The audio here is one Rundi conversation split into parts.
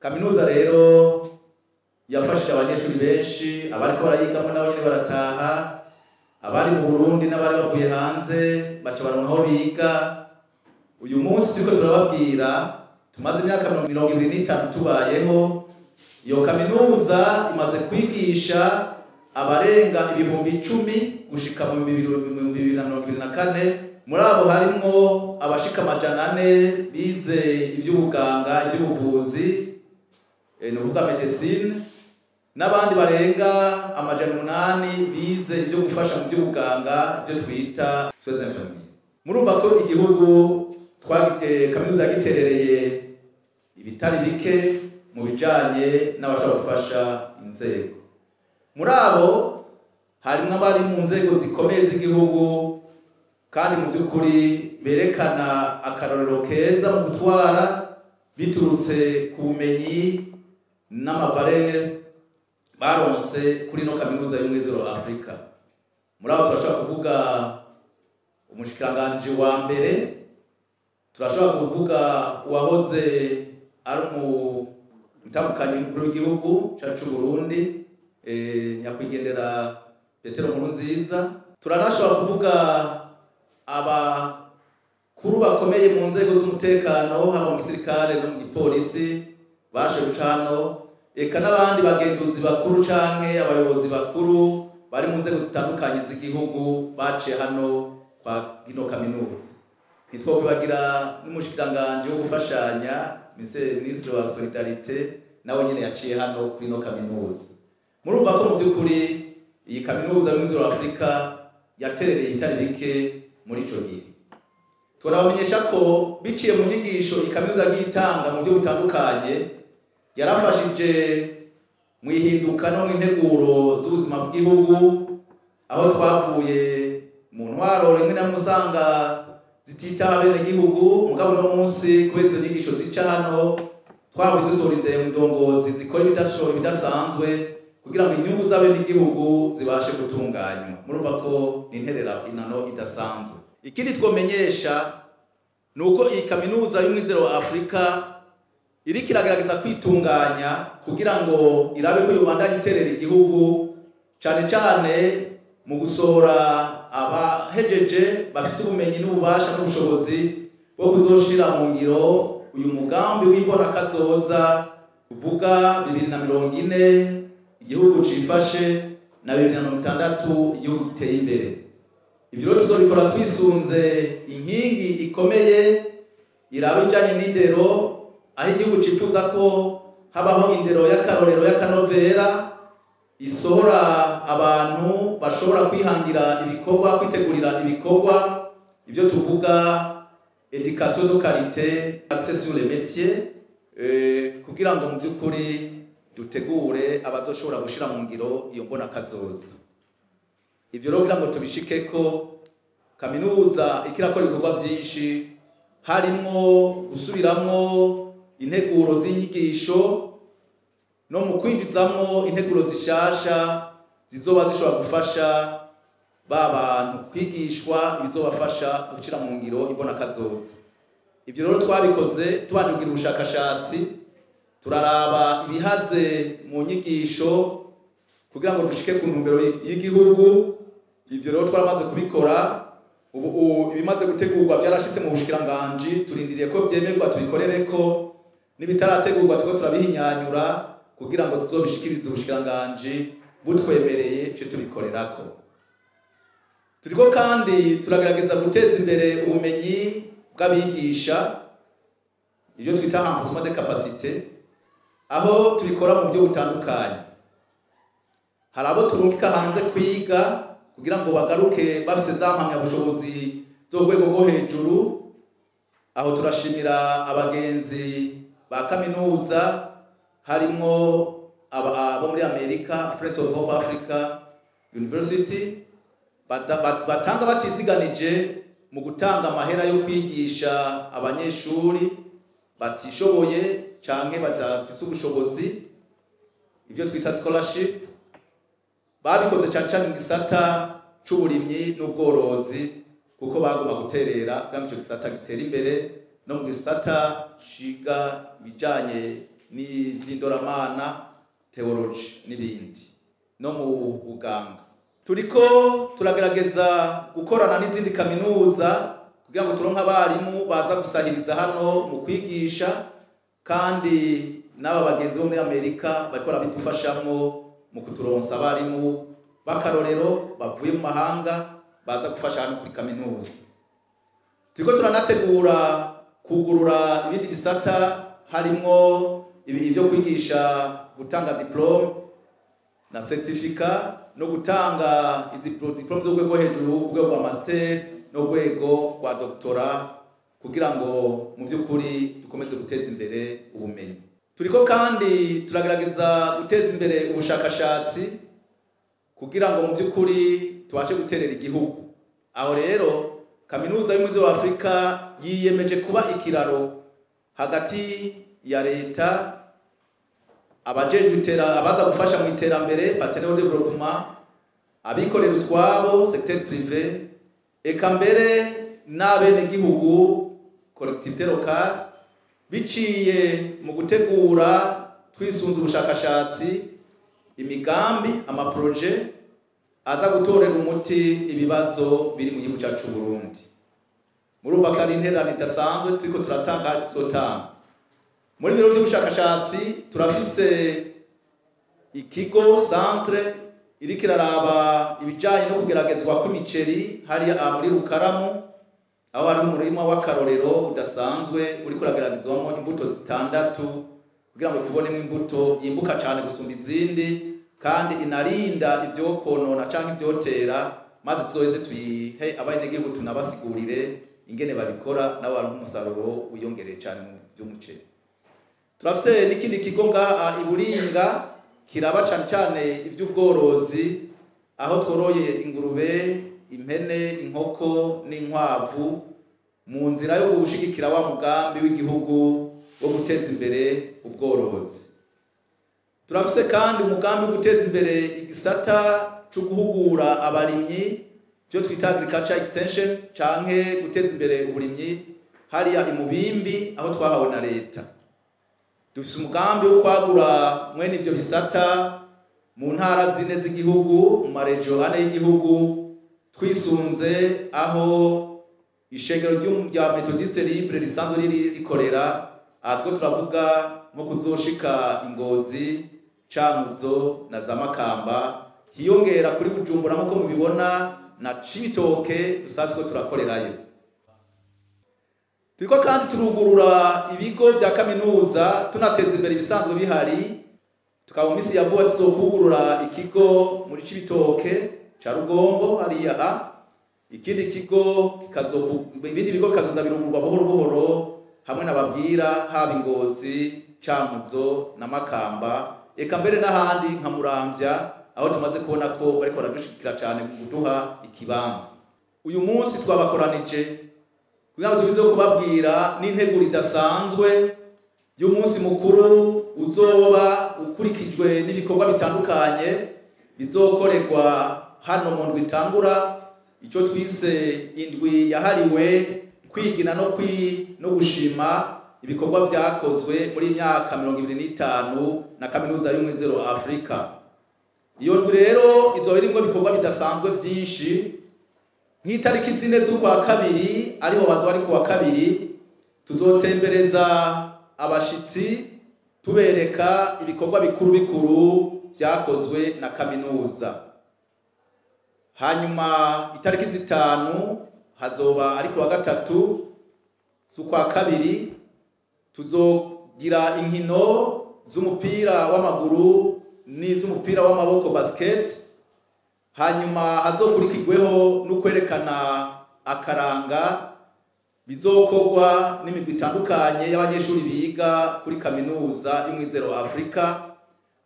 Kaminuza rero yafashije abanyeshuri benshi, abariko barayigamwo nabo nyene barataha, abari mu Burundi n'abari bavuye hanze baca baronka aho biga. Uyu munsi turiko turababwira tumaze imyaka 25 tubayeho, iyo kaminuza imaze kwigisha abarenga ibihumbi 10 gushika mu 2024. Muri abo harimwo abashika 400 bize ivy'ubuganga, ivy'ubuvuzi, nuvuga medicine, n'abandi barenga 800 bize ivyo gufasha mu by'ubuganga, byo twita soins infirmiers. Murumva ko igihugu kaminuza yagiterereye ibitari bike mu bijanye n'abashaka gufasha inzego. Muri abo harimwo abari mu nzego zikomeye z'igihugu, kandi mu by'ukuri berekana akarorero keza mu gutwara biturutse ku bumenyi n'amavalere baronse kuri no kaminuza y'Umwizero wa Afrika. Muri abo turashobora kuvuga umushikiranganji wa mbere, turashobora kuvuga uwahoze ari umutambukanyi mukuru w'igihugu cacu Burundi, nyakwigendera Petero Nkurunziza. Turanashobora kuvuga abakuru bakomeye mu nzego z'umutekano, haba mu gisirikare no mu gipolisi bashoboye guca hano, eka n'abandi bagenduzi bakuru canke abayobozi bakuru bari mu nzego zitandukanye z'igihugu baciye hano kwa gino kaminuza. Ntitwokwibagira n'umushikiranganji wo gufashanya, Ministre wa Solidarite, nawe nyene yaciye hano kuri no kaminuza. Murumva ko mu by'ukuri iyi kaminuza y'Umwizero wa Afrika yaterereye itari bike muri ico gihe. Turabamenyesha ko biciye mu nyigisho ikaminuza y'itanga mu byo butandukanye, yarafashije mu ihinduka no mu integuro z'ubuzima bw'igihugu, aho twavuye mu ntwaro rimwe na musanga zititaha bene gihugu, mugabo no munsi kubera izo nyigisho zica hano twavuye dusohora indongozi zikora ibidasanzwe kugira ngo inyungu z'abene igihugu zibashe gutunganywa. Murumva ko interera inano idasanzwe. Ikindi twomenyesha nuko iyi kaminuza y'Umwizero wa Afrika iriko iragerageza kwitunganya kugira ngo irabe ko yobandanya iterera igihugu, cane cane mu gusohora abahejeje bafise ubumenyi n'ububasha n'ubushobozi bwo kuzoshira mu ngiro uyu mugambi w'imbonakazoza uvuga 2040 igihugu cifashe na 2060 igihugu giteye imbere. Ivyo rero tuzobikora twisunze inkingi ikomeye iraba ijanye n'indero, aho igihugu cifuza ko habaho indero y'akarorero y'akanovera, isohora abantu bashobora kwihangira ibikorwa, kwitegurira ibikorwa, ivyo tuvuga education de qualité, accès sur les métiers, kugira ngo mu by'ukuri dutegure abazoshobora gushira mu ngiro iyo mbona kazoza. Ivyo rero kugira ngo tubishike ko kaminuza ikirakora ibikorwa byinshi, harimo gusubiramwo integuro z'inyigisho no mu kwinjizamwo integuro zishasha zizoba zishobora gufasha bantu kwigishwa ibizobafasha gushira mu ngiro imbona kazoza. Ivyo rero twabikoze tubanje kugira ubushakashatsi, turaraba ibihaze mu nyigisho kugira ngo dushike ku ntumbero y'igihugu. Ivyo rero twaramaze kubikora, ubu ibimaze gutegurwa byarashitse mu bushikiranganji, turindiriye ko byemerwa tubikorereko, n'ibitarategurwa tuko turabihinyanyura kugira ngo tuzobishikirize ubushikiranganji butwemereye cyo tubikorerako. Turiko kandi turagerageza guteza imbere ubumenyi bw'abigisha, ivyo twita renforcement de capacité, aho tubikora mu buryo butandukanye. Hari abo turungika hanze kwiga kugira ngo bagaruke bafise za mpamyabushobozi zo rwego rwo hejuru. Aho turashimira abagenzi ba kaminuza, harimo abo muri Amerika, Friends of Hope Africa University, batanga batiziganije mu gutanga amahera yo kwigisha abanyeshuri batishoboye canke badafise ubushobozi, ivyo twita scholarship. Babikoze cyane mu gisata c'uburimyi n'ubworozi, kuko bagomba guterera kugira ngo ico gisata gitere imbere, no mu gisata shiga bijanye ni vy'indoramana, theology n'ibindi no mu buganga. Turiko turagerageza gukorana n'izindi kaminuza kugira ngo turonke abarimu baza gusahiriza hano mu kwigisha, kandi n'aba bagenzi bo muri Amerika bariko barabidufashamwo mu kuturonsa abarimu b'akarorero bavuye mu mahanga baza gufasha hano kuri kaminuza. Turiko turanategura kugurura ibindi bisata harimwo ibyo kwigisha, gutanga diplome na certificat no gutanga diplome zo rwego hejuru, urwego rwa master no rwego rwa doctorat, kugira ngo mu by'ukuri dukomeze guteza imbere ubumenyi. Turiko kandi turagerageza guteza imbere ubushakashatsi kugira ngo mu by'ukuri tubashe guterera igihugu. Aho rero kaminuza y'Ubumwe bwa Afrika yiyemeje kuba ikiraro hagati ya leta, abaza gufasha mu iterambere partenaire development, abikorera utwabo secteur privé, eka mbere n'abene gihugu collectivité locale, biciye mu gutegura twisunze ubushakashatsi, imigambi, amaproje aza gutorera umuti ibibazo biri mu gihugu cyacu Burundi. Murumva ko ari intererano idasanzwe turiko turatanga, tuzotanga. Muri biro by'ubushakashatsi turafise ikigo centre iriko iraraba ibijanye no kugeragezwa kw'imiceri hariya muri Rukaramu, aho hari umurima w'akarorero udasanzwe uriko urageragezwamo imbuto zitandatu kugira ngo tubonemo imbuto yimbuka cyane gusumba izindi, kandi inarinda ibyo konona canke ibyotera, maze tuzoheze tuyihe abanyagihugu tunabasigurire ingene babikora nabo baronka umusaruro wiyongereye cyane mu by'umuceri. Turafise n'ikindi kigo ngaha Iburinga kiraba cyane cyane iby'ubworozi, aho tworoye ingurube, impene, inkoko n'inkwavu mu nzira yo gushigikira wa mugambi w'igihugu wo guteza imbere ubworozi. Turafise kandi umugambi wo guteza imbere igisata cyo guhugura abarimyi, cyo twita agriculture extension, canke guteza imbere uburimyi hariya Imubimbi aho twahawe na leta. Dufise umugambi wo kwagura mwene ivyo bisata mu ntara zine z'igihugu, mu maregio ane y'igihugu, twisunze aho ishengero rya Methodiste Libre risanzwe rikorera. Aha two turavuga nko kuzoshika Ingozi, Cankuzo na za Makamba, hiyongera kuri Bujumbura nk'uko mubibona na Cibitoke dusanzwe turakorerayo. Turiko kandi turugurura ibigo vya kaminuza tunateza imbere ibisanzwe bihari. Tukaba mu misi ya vuba tuzokugurura ikigo muri Cibitoke ca Rugombo hariya, ikindi kigo ibindi bigo bikazoza birugurwa buhoro buhoro hamwe n'ababwira haba Ingozi, Cankuzo na Makamba, eka mbere n'ahandi nka Muramvya, aho tumaze kubona ko bariko baradushigikira cyane mu kuduha ikibanza. Uyu munsi twabakoranije kugira ngo tubize kubabwira n'integuro idasanzwe y'umunsi mukuru uzoba ukurikijwe n'ibikorwa bitandukanye bizokorerwa hano mu ndwi itangura, ico twise indwi yahariwe kwigina no gushima ibikorwa vyakozwe muri imyaka 25 na kaminuza y'Ubumwe bwa Afrika. Iyo ndwi rero izoba irimwo ibikorwa bidasanzwe vyinshi. Nk'itariki 4 z'ukwa kabiri ariho bazo ari kuwa kabiri, tuzotembereza abashitsi tubereka ibikorwa bikuru bikuru vyakozwe na kaminuza. Hanyuma itariki 5 hazoba ari kuwa gatatu z'ukwa kabiri, tuzogira inkino z'umupira w'amaguru n'iz'umupira w'amaboko basket. Hanyuma hazokurikirweho no kwerekana akaranga bizokorwa n'imigwi itandukanye y'abanyeshuri biga kuri kaminuza y'Ubumwe bwa Afrika.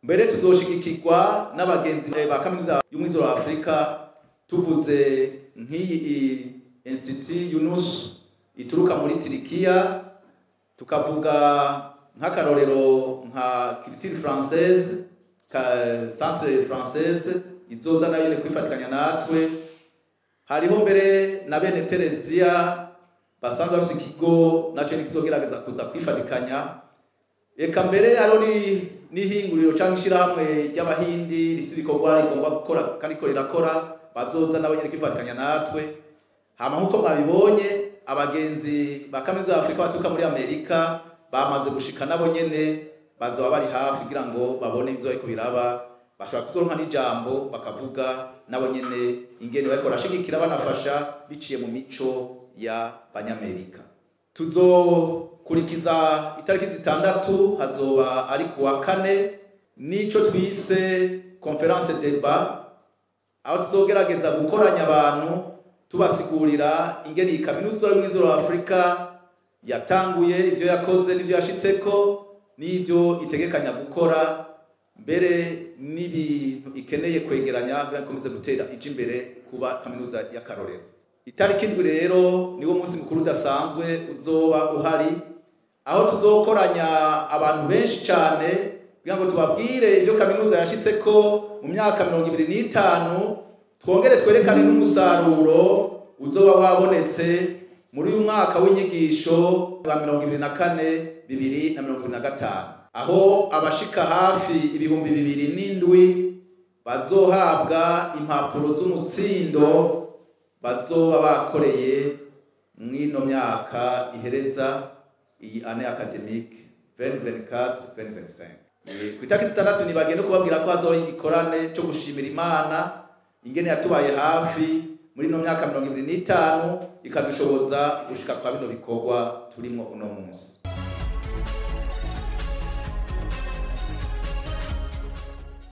Mbere tuzoshigikirwa n'abagenzi ba kaminuza y'Ubumwe bwa Afrika, tuvuze nk'iyi Institut Yunus ituruka muri Turikiya, tukavuga nk'akarorero nka Culture Française, Centre Française izoza nayo kwifatikanya natwe. Hariho mbere na bene Terezia basanzwe bafise ikigo naco kizogerageza kuza kwifatikanya. eka mbere hariho n'ihinguriro cyangwa ishyirahamwe ry'abahindi rifite ibikorwa rigomba gukora kandi ko rirakora bazoza nabo nyene kwifatikanya natwe. Hama nkuko mwabibonye abagenzi ba kaminuza ya Afrika baturuka muri Amerika bamaze gushika nabo nyene bazoba bari hafi kugira ngo babone ivyo ariko biraba, bashobora kuzoronka n'ijambo bakavuga nabo nyene ingene bariko barashigikira banafasha biciye mu mico ya Banyamerika. Tuzokurikiza itariki 6 hazoba ari kuwa 4 nico twise conference débat, aho tuzogerageza gukoranya abantu tubasigurira ingene iyi kaminuza y'umwizero wa Afrika yatanguye, ivyo yakoze n'ivyo yashitseko n'ivyo itegekanya gukora, mbere n'ibintu ikeneye kwegeranya kugira ikomeze gutera ije imbere kuba kaminuza y'akarorero. Itariki 7 rero niwo munsi mukuru udasanzwe uzoba uhari, aho tuzokoranya abantu benshi cyane kugira ngo tubabwire ivyo kaminuza yashitseko mu myaka 25, twongere twerekane n'umusaruro uzoba wabonetse muri uyu mwaka w'inyigisho wa 2024-2025, aho abashika hafi ibihumbi 2007 bazohabwa impapuro z'umutsindo bazoba bakoreye mw'ino myaka ihereza iyi année académique 2024-2025. Ku itariki 6 nibagenda kubabwira ko hazoba igikorane cyo gushimira Imana ingene yatubaye hafi muri no myaka 25 ikadushoboza gushika kwa bino bikorwa turimo uno munsi.